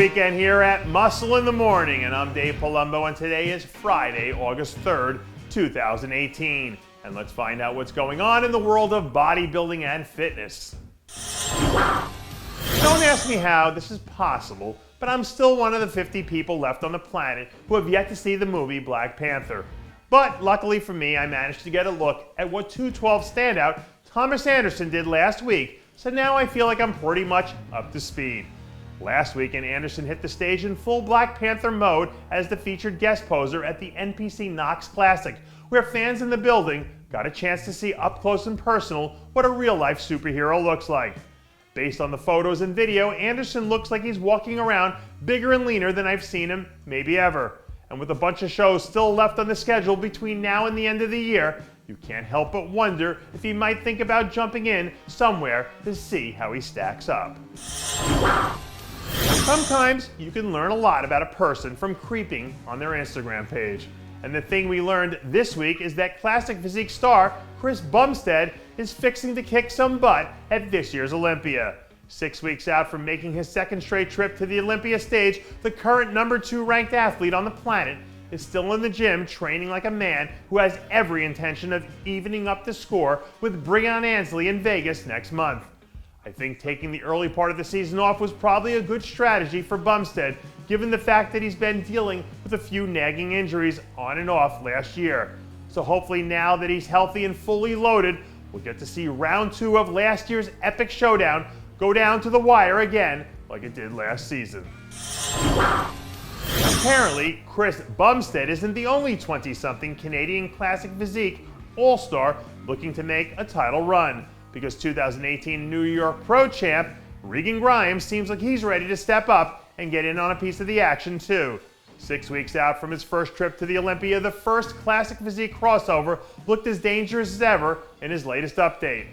weekend here at Muscle in the Morning, and I'm Dave Palumbo, and today is Friday, August 3rd, 2018. And let's find out what's going on in the world of bodybuilding and fitness. Don't ask me how this is possible, but I'm still one of the 50 people left on the planet who have yet to see the movie Black Panther. But luckily for me, I managed to get a look at what 212 standout Thomas Anderson did last week, so now I feel like I'm pretty much up to speed. Last weekend, Anderson hit the stage in full Black Panther mode as the featured guest poser at the NPC Knox Classic, where fans in the building got a chance to see up close and personal what a real-life superhero looks like. Based on the photos and video, Anderson looks like he's walking around bigger and leaner than I've seen him maybe ever. And with a bunch of shows still left on the schedule between now and the end of the year, you can't help but wonder if he might think about jumping in somewhere to see how he stacks up. Sometimes you can learn a lot about a person from creeping on their Instagram page. And the thing we learned this week is that classic physique star Chris Bumstead is fixing to kick some butt at this year's Olympia. 6 weeks out from making his second straight trip to the Olympia stage, the current #2 ranked athlete on the planet is still in the gym training like a man who has every intention of evening up the score with Breon Ansley in Vegas next month. I think taking the early part of the season off was probably a good strategy for Bumstead, given the fact that he's been dealing with a few nagging injuries on and off last year. So hopefully now that he's healthy and fully loaded, we'll get to see round 2 of last year's epic showdown go down to the wire again like it did last season. Apparently, Chris Bumstead isn't the only 20-something Canadian classic physique all-star looking to make a title run, because 2018 New York Pro Champ Regan Grimes seems like he's ready to step up and get in on a piece of the action too. 6 weeks out from his first trip to the Olympia, the first classic physique crossover looked as dangerous as ever in his latest update.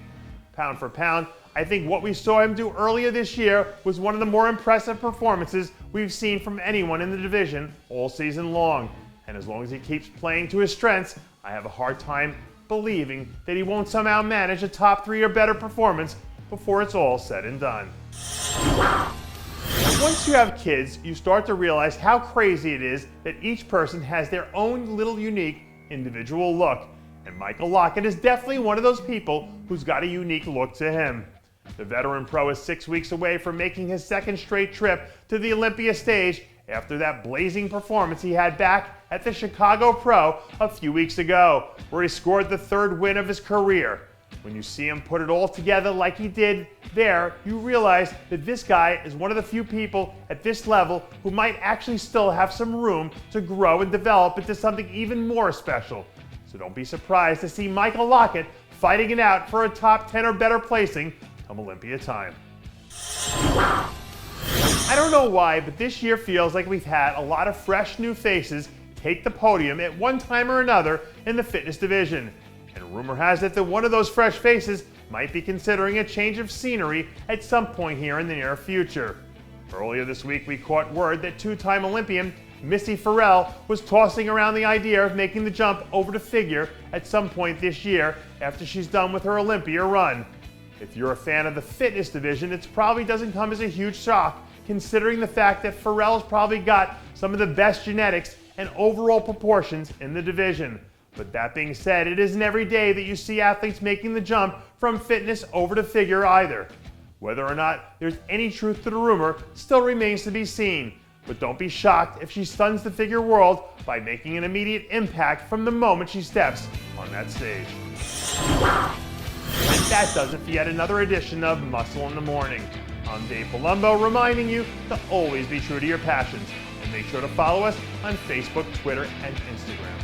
Pound for pound, I think what we saw him do earlier this year was one of the more impressive performances we've seen from anyone in the division all season long. And as long as he keeps playing to his strengths, I have a hard time believing that he won't somehow manage a top 3 or better performance before it's all said and done. Once you have kids, you start to realize how crazy it is that each person has their own little unique individual look. And Michael Lockett is definitely one of those people who's got a unique look to him. The veteran pro is 6 weeks away from making his second straight trip to the Olympia stage after that blazing performance he had back at the Chicago Pro a few weeks ago, where he scored the 3rd win of his career. When you see him put it all together like he did there, you realize that this guy is one of the few people at this level who might actually still have some room to grow and develop into something even more special. So don't be surprised to see Michael Lockett fighting it out for a top 10 or better placing come Olympia time. I don't know why, but this year feels like we've had a lot of fresh new faces take the podium at one time or another in the fitness division. And rumor has it that one of those fresh faces might be considering a change of scenery at some point here in the near future. Earlier this week, we caught word that 2-time Olympian Missy Farrell was tossing around the idea of making the jump over to figure at some point this year after she's done with her Olympia run. If you're a fan of the fitness division, it probably doesn't come as a huge shock, considering the fact that Farrell's probably got some of the best genetics and overall proportions in the division. But that being said, it isn't every day that you see athletes making the jump from fitness over to figure either. Whether or not there's any truth to the rumor still remains to be seen. But don't be shocked if she stuns the figure world by making an immediate impact from the moment she steps on that stage. And that does it for yet another edition of Muscle in the Morning. I'm Dave Palumbo, reminding you to always be true to your passions. And make sure to follow us on Facebook, Twitter, and Instagram.